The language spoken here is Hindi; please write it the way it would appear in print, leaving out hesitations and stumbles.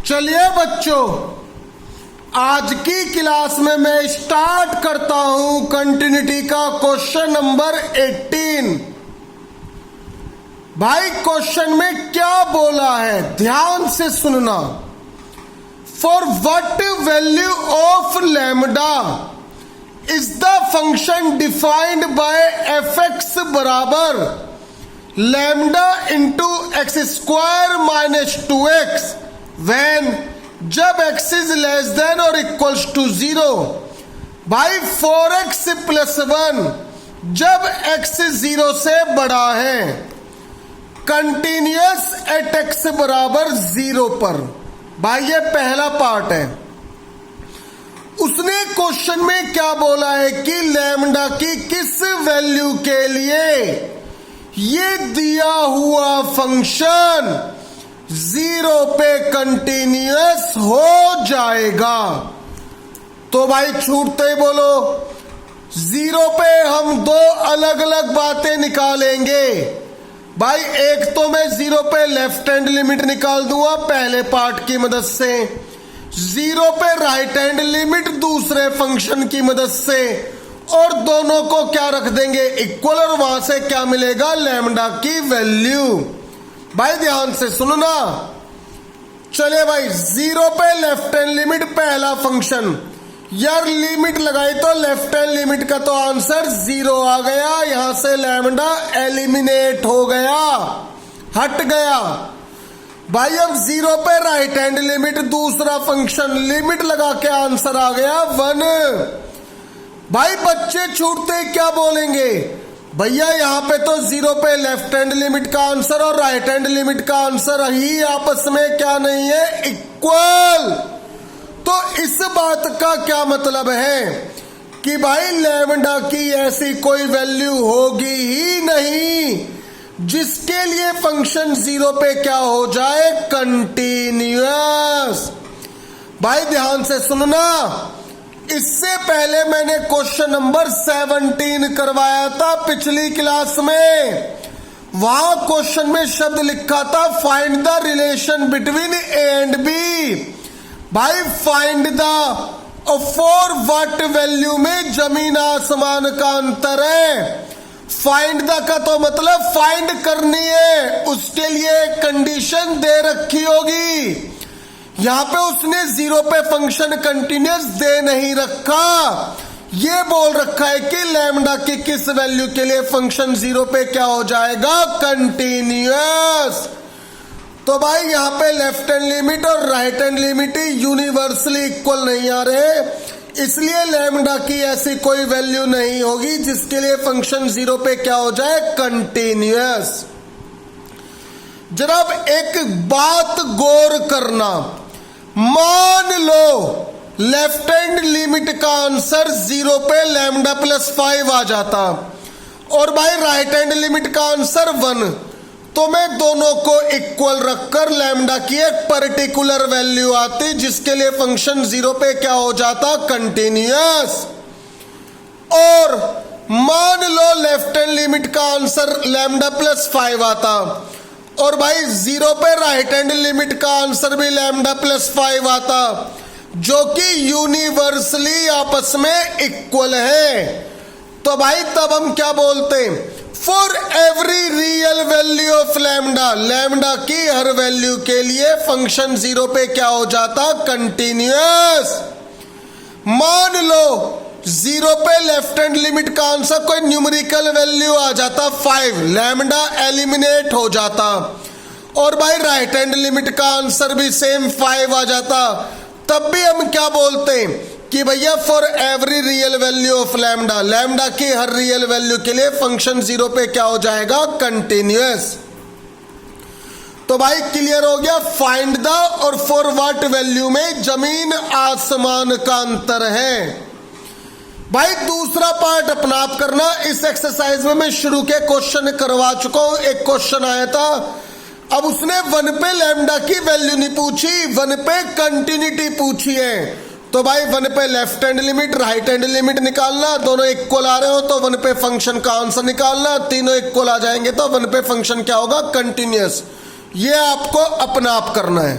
चलिए बच्चों, आज की क्लास में मैं स्टार्ट करता हूं कंटिन्यूटी का क्वेश्चन नंबर 18। भाई क्वेश्चन में क्या बोला है ध्यान से सुनना। For what value of lambda is the function defined by f x बराबर lambda into x square minus 2x when जब x इज लेस देन और इक्वल्स टू 0। भाई 4x प्लस 1 जब x 0 से बड़ा है, कंटिन्यूअस एट x बराबर 0 पर। भाई ये पहला पार्ट है। उसने क्वेश्चन में क्या बोला है कि लैम्डा की किस वैल्यू के लिए ये दिया हुआ फंक्शन 0 पे कंटिन्यूअस हो जाएगा। तो भाई छूटते ही बोलो 0 पे हम दो अलग अलग बातें निकालेंगे। भाई एक तो मैं 0 पे लेफ्ट हैंड लिमिट निकाल दूंगा पहले पार्ट की मदद से, 0 पे राइट हैंड लिमिट दूसरे फंक्शन की मदद से, और दोनों को क्या रख देंगे इक्वल, और वहां से क्या मिलेगा लैम्डा की वैल्यू। भाई ध्यान से सुनना। चलिए भाई 0 पे लेफ्ट हैंड लिमिट पहला फंक्शन, यार लिमिट लगाई तो लेफ्ट हैंड लिमिट का तो आंसर 0 आ गया। यहां से लैम्डा एलिमिनेट हो गया, हट गया। भाई अब 0 पे राइट हैंड लिमिट दूसरा फंक्शन, लिमिट लगा के आंसर आ गया 1। भाई बच्चे छूटते क्या बोलेंगे, भैया यहां पे तो 0 पे लेफ्ट हैंड लिमिट का आंसर और राइट हैंड लिमिट का आंसर ही आपस में क्या नहीं है, इक्वल। तो इस बात का क्या मतलब है कि भाई लैम्डा की ऐसी कोई वैल्यू होगी ही नहीं जिसके लिए फंक्शन 0 पे क्या हो जाए, कंटिन्यूअस। भाई ध्यान से सुनना। इससे पहले मैंने क्वेश्चन नंबर 17 करवाया था पिछली क्लास में। वहां क्वेश्चन में शब्द लिखा था find the relation between A and B. भाई find the for what value में जमीन आसमान का अंतर है। फाइंड द का तो मतलब फाइंड करनी है, उसके लिए कंडीशन दे रखी होगी। यहां पे उसने 0 पे फंक्शन कंटिन्यूअस दे नहीं रखा, ये बोल रखा है कि लैम्डा की किस वैल्यू के लिए फंक्शन 0 पे क्या हो जाएगा, कंटिन्यूअस। तो भाई यहां पे लेफ्ट हैंड लिमिट और right hand limit universally equal नहीं आ रहे, इसलिए लैम्डा की ऐसी कोई वैल्यू नहीं होगी जिसके लिए फंक्शन 0 पे क्या हो जाए, कंटिन्यूअस। जनाब एक बात गौर करना, मान लो लेफ्ट हैंड लिमिट का आंसर 0 पे लैम्डा प्लस 5 आ जाता और भाई राइट हैंड लिमिट का आंसर 1, तो मैं दोनों को इक्वल रखकर लैम्डा की एक पर्टिकुलर वैल्यू आती जिसके लिए फंक्शन 0 पे क्या हो जाता, कंटिन्यूअस। और मान लो लेफ्ट हैंड लिमिट का आंसर लैम्डा प्लस 5 आता और भाई 0 पे राइट हैंड लिमिट का आंसर भी लैम्डा प्लस 5 आता, जो कि यूनिवर्सली आपस में इक्वल है। तो भाई तब हम क्या बोलते हैं, for every real value of lambda, lambda की हर वैल्यू के लिए फंक्शन 0 पे क्या हो जाता, कंटिन्यूअस। मान लो 0 पे लेफ्ट हैंड लिमिट का आंसर कोई न्यूमेरिकल वैल्यू आ जाता 5, लैम्डा एलिमिनेट हो जाता, और भाई राइट हैंड लिमिट का आंसर भी सेम 5 आ जाता, तब भी हम क्या बोलते हैं कि भैया for every real value of lambda, lambda की हर रियल वैल्यू के लिए फंक्शन 0 पे क्या हो जाएगा, कंटिन्यूअस। तो भाई क्लियर हो गया, फाइंड द और फॉर व्हाट वैल्यू में जमीन आसमान का अंतर है। भाई दूसरा पार्ट अपना आप करना। इस एक्सरसाइज में मैं शुरू के क्वेश्चन करवा चुका हूं। एक क्वेश्चन आया था, अब उसने 1 पे लैम्डा की वैल्यू नहीं पूछी, 1 पे कंटिन्यूटी पूछी है। तो भाई 1 पे left hand limit right hand limit निकालना, दोनों इक्वल आ रहे हो तो 1 पे फंक्शन का आंसर निकालना, तीनों इक्वल आ जाएंगे तो 1 पे फंक्शन क्या होगा, कंटिन्यूअस। ये आपको अपना आप करना है।